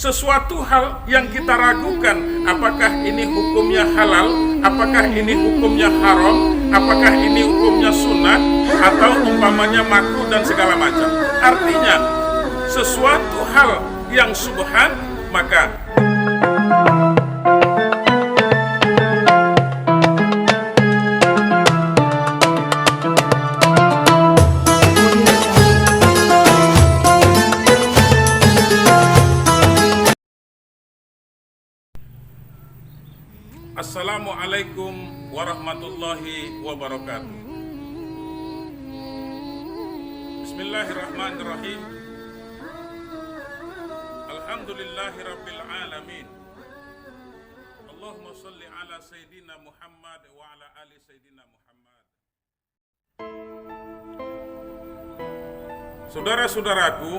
sesuatu hal yang kita ragukan, apakah ini hukumnya halal, apakah ini hukumnya haram, apakah ini hukumnya sunnah, atau umpamanya makruh dan segala macam. Artinya sesuatu hal yang subhan, maka Assalamualaikum warahmatullahi wabarakatuh. Bismillahirrahmanirrahim. Alhamdulillahi rabbil alamin. Allahumma salli ala Sayyidina Muhammad wa ala ali Sayyidina Muhammad. Saudara-saudaraku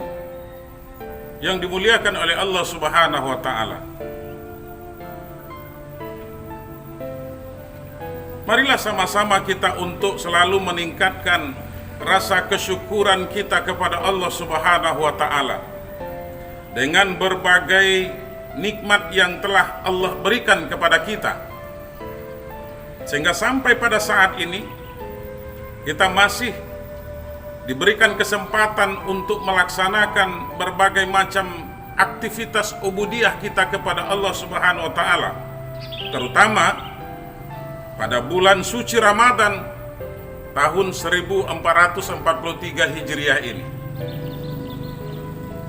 yang dimuliakan oleh Allah Subhanahu wa ta'ala, marilah sama-sama kita untuk selalu meningkatkan rasa kesyukuran kita kepada Allah Subhanahu wa ta'ala dengan berbagai nikmat yang telah Allah berikan kepada kita, sehingga sampai pada saat ini kita masih diberikan kesempatan untuk melaksanakan berbagai macam aktivitas ubudiyah kita kepada Allah Subhanahu wa ta'ala, terutama pada bulan suci Ramadan tahun 1443 Hijriah ini.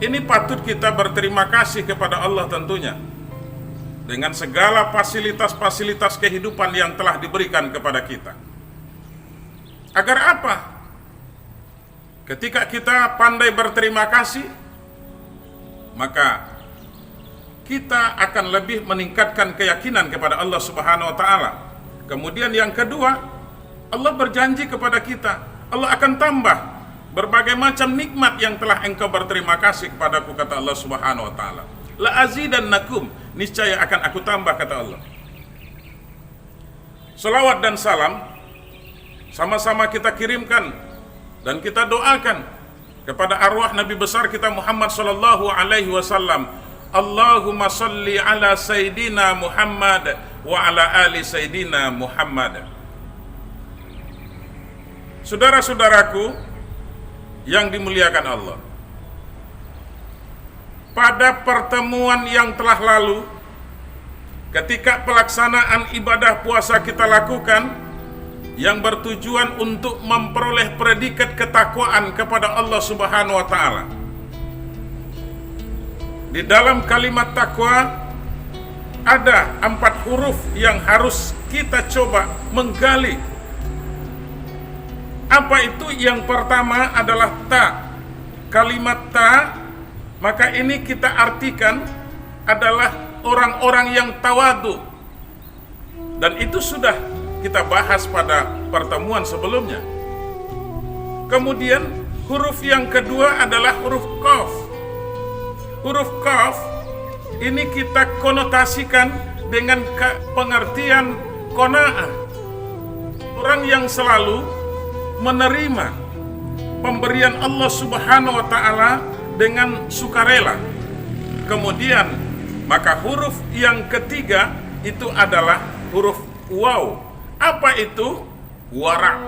Ini patut kita berterima kasih kepada Allah tentunya, dengan segala fasilitas-fasilitas kehidupan yang telah diberikan kepada kita. Agar apa? Ketika kita pandai berterima kasih, maka kita akan lebih meningkatkan keyakinan kepada Allah Subhanahu wa ta'ala. Kemudian yang kedua, Allah berjanji kepada kita, Allah akan tambah berbagai macam nikmat yang telah engkau berterima kasih kepadaku, kata Allah Subhanahu wa ta'ala. La azidannakum, niscaya akan aku tambah, kata Allah. Salawat dan salam sama-sama kita kirimkan dan kita doakan kepada arwah Nabi besar kita Muhammad sallallahu alaihi wasallam. Allahumma salli ala Sayyidina Muhammad wa ala ali Sayyidina Muhammad. Saudara-saudaraku yang dimuliakan Allah, pada pertemuan yang telah lalu, ketika pelaksanaan ibadah puasa kita lakukan yang bertujuan untuk memperoleh predikat ketakwaan kepada Allah Subhanahu wa ta'ala, di dalam kalimat takwa ada 4 huruf yang harus kita coba menggali. Apa itu? Yang pertama adalah ta. Kalimat ta, maka ini kita artikan adalah orang-orang yang tawadu, dan itu sudah kita bahas pada pertemuan sebelumnya. Kemudian huruf yang kedua adalah huruf qaf. Huruf qaf ini kita konotasikan dengan pengertian qanaah, orang yang selalu menerima pemberian Allah Subhanahu wa ta'ala dengan sukarela. Kemudian maka huruf yang ketiga itu adalah huruf waw. Apa itu? Wara.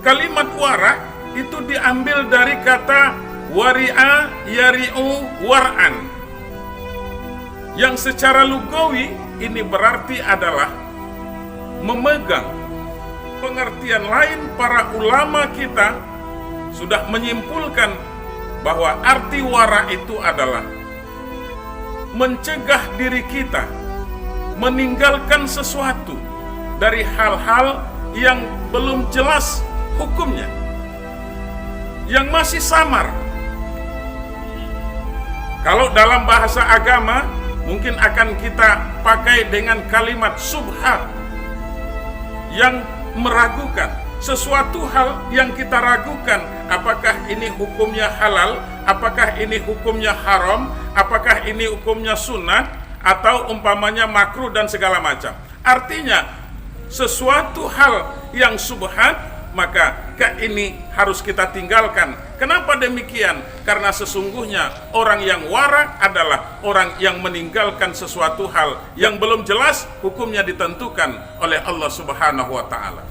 Kalimat wara itu diambil dari kata wari'a yari'u war'an, yang secara lugawi ini berarti adalah memegang. Pengertian lain, para ulama kita sudah menyimpulkan bahwa arti wara itu adalah mencegah diri kita meninggalkan sesuatu dari hal-hal yang belum jelas hukumnya, yang masih samar. Kalau dalam bahasa agama mungkin akan kita pakai dengan kalimat subhat, yang meragukan sesuatu hal yang kita ragukan, apakah ini hukumnya halal, apakah ini hukumnya haram, apakah ini hukumnya sunnah, atau umpamanya makruh dan segala macam. Artinya sesuatu hal yang subhat, maka ini harus kita tinggalkan. Kenapa demikian? Karena sesungguhnya orang yang wara adalah orang yang meninggalkan sesuatu hal yang belum jelas hukumnya ditentukan oleh Allah Subhanahu wa Ta'ala.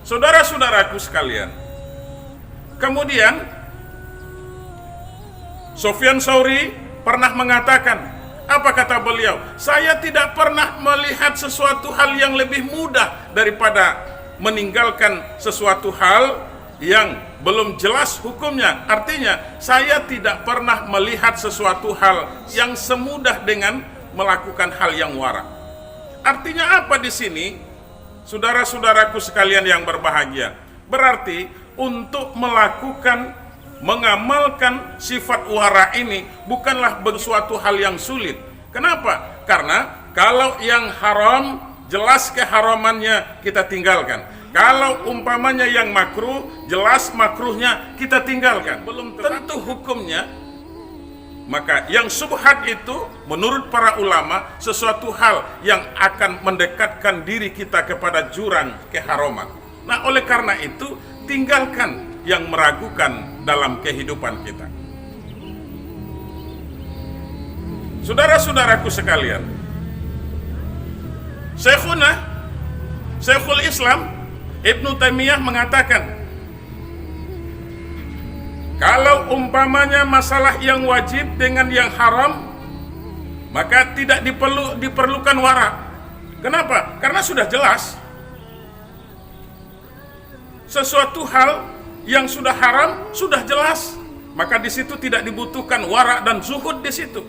Saudara-saudaraku sekalian, kemudian Sufyan Tsauri pernah mengatakan, apa kata beliau? Saya tidak pernah melihat sesuatu hal yang lebih mudah daripada meninggalkan sesuatu hal yang belum jelas hukumnya. Artinya, saya tidak pernah melihat sesuatu hal yang semudah dengan melakukan hal yang wara. Artinya apa di sini? Saudara-saudaraku sekalian yang berbahagia, berarti untuk mengamalkan sifat wara ini bukanlah sesuatu hal yang sulit. Kenapa? Karena kalau yang haram, jelas keharamannya kita tinggalkan. Kalau umpamanya yang makruh, jelas makruhnya kita tinggalkan. Belum tentu hukumnya. Maka yang subhat itu menurut para ulama sesuatu hal yang akan mendekatkan diri kita kepada jurang keharaman. Nah, oleh karena itu tinggalkan yang meragukan dalam kehidupan kita. Saudara-saudaraku sekalian, Syekhul Islam Ibnu Taimiyah mengatakan, kalau umpamanya masalah yang wajib dengan yang haram, maka tidak diperlukan wara. Kenapa? Karena sudah jelas. Sesuatu hal yang sudah haram sudah jelas, maka di situ tidak dibutuhkan wara dan zuhud di situ.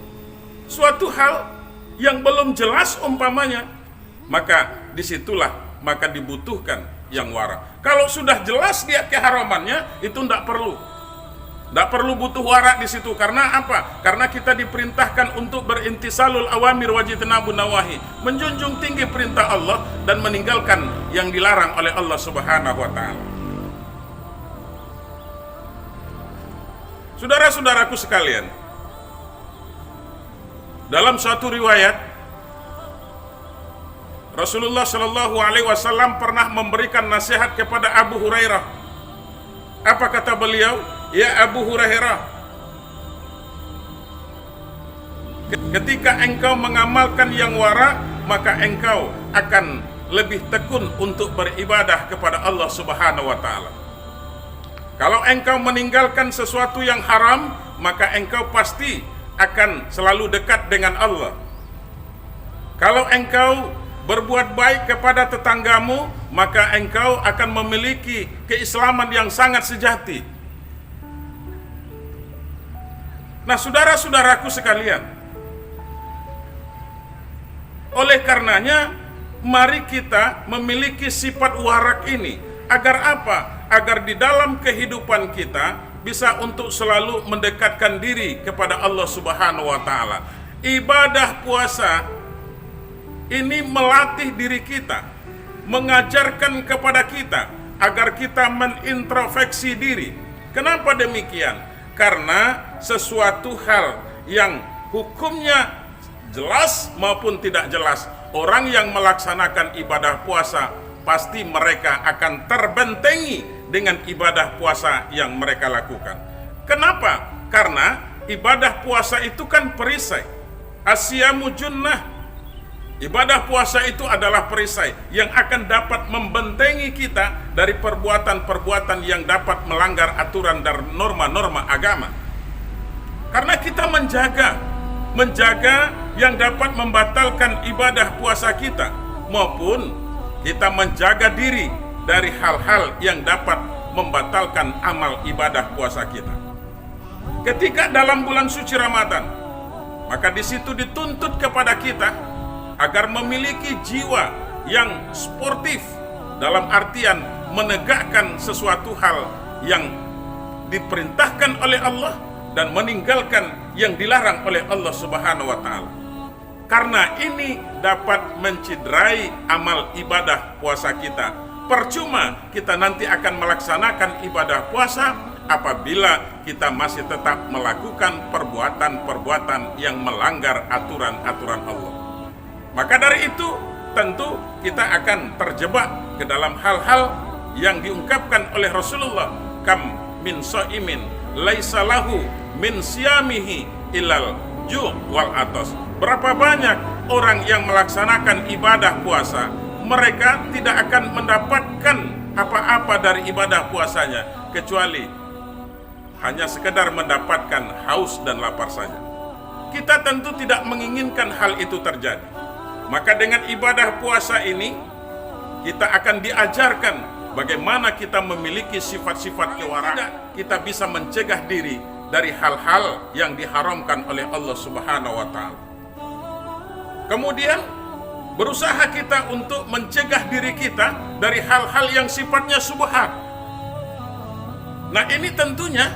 Suatu hal yang belum jelas umpamanya, maka disitulah maka dibutuhkan yang wara. Kalau sudah jelas dia keharamannya, itu tidak perlu butuh wara di situ. Karena apa? Karena kita diperintahkan untuk berintisalul awamir wajitnabun nawahi, menjunjung tinggi perintah Allah dan meninggalkan yang dilarang oleh Allah Subhanahu wa Ta'ala. Saudara-saudaraku sekalian, dalam suatu riwayat Rasulullah Shallallahu Alaihi Wasallam pernah memberikan nasihat kepada Abu Hurairah. Apa kata beliau? Ya Abu Hurairah, ketika engkau mengamalkan yang wara, maka engkau akan lebih tekun untuk beribadah kepada Allah Subhanahu wa Ta'ala. Kalau engkau meninggalkan sesuatu yang haram, maka engkau pasti akan selalu dekat dengan Allah. Kalau engkau berbuat baik kepada tetanggamu, maka engkau akan memiliki keislaman yang sangat sejati. Nah, saudara-saudaraku sekalian, oleh karenanya mari kita memiliki sifat warak ini. Agar apa? Agar di dalam kehidupan kita bisa untuk selalu mendekatkan diri kepada Allah Subhanahu wa Ta'ala. Ibadah puasa ini melatih diri kita, mengajarkan kepada kita agar kita menintrospeksi diri. Kenapa demikian? Karena sesuatu hal yang hukumnya jelas maupun tidak jelas, orang yang melaksanakan ibadah puasa pasti mereka akan terbentengi dengan ibadah puasa yang mereka lakukan. Kenapa? Karena ibadah puasa itu kan perisai. Asyamu junnah. Ibadah puasa itu adalah perisai yang akan dapat membentengi kita dari perbuatan-perbuatan yang dapat melanggar aturan dan norma-norma agama. Karena kita menjaga yang dapat membatalkan ibadah puasa kita, maupun kita menjaga diri dari hal-hal yang dapat membatalkan amal ibadah puasa kita. Ketika dalam bulan suci Ramadan, maka di situ dituntut kepada kita agar memiliki jiwa yang sportif, dalam artian menegakkan sesuatu hal yang diperintahkan oleh Allah dan meninggalkan yang dilarang oleh Allah Subhanahu wa Ta'ala. Karena ini dapat menciderai amal ibadah puasa kita. Percuma kita nanti akan melaksanakan ibadah puasa apabila kita masih tetap melakukan perbuatan-perbuatan yang melanggar aturan-aturan Allah. Maka dari itu tentu kita akan terjebak ke dalam hal-hal yang diungkapkan oleh Rasulullah, kam min shaimin laisa lahu min siyamihi ilal ju' wal atas. Berapa banyak orang yang melaksanakan ibadah puasa, mereka tidak akan mendapatkan apa-apa dari ibadah puasanya kecuali hanya sekedar mendapatkan haus dan lapar saja. Kita tentu tidak menginginkan hal itu terjadi. Maka dengan ibadah puasa ini kita akan diajarkan bagaimana kita memiliki sifat-sifat kewaraan. Kita bisa mencegah diri dari hal-hal yang diharamkan oleh Allah Subhanahu wa taala. Kemudian berusaha kita untuk mencegah diri kita dari hal-hal yang sifatnya subhat. Nah, ini tentunya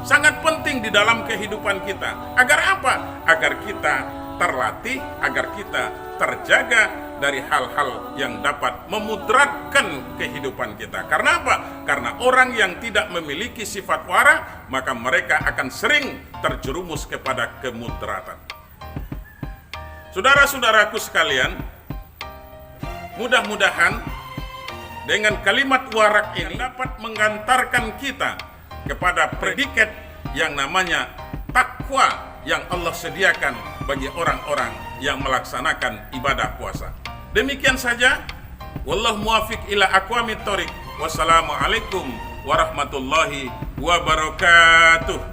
sangat penting di dalam kehidupan kita. Agar apa? Agar kita terlatih, agar kita terjaga dari hal-hal yang dapat memudaratkan kehidupan kita. Karena apa? Karena orang yang tidak memiliki sifat wara, maka mereka akan sering terjerumus kepada kemudaratan. Saudara-saudaraku sekalian, mudah-mudahan dengan kalimat warak ini dapat mengantarkan kita kepada predikat yang namanya takwa yang Allah sediakan bagi orang-orang yang melaksanakan ibadah puasa. Demikian saja. Wallahu muwaffiq ila aqwamit thoriq. Wassalamualaikum warahmatullahi wabarakatuh.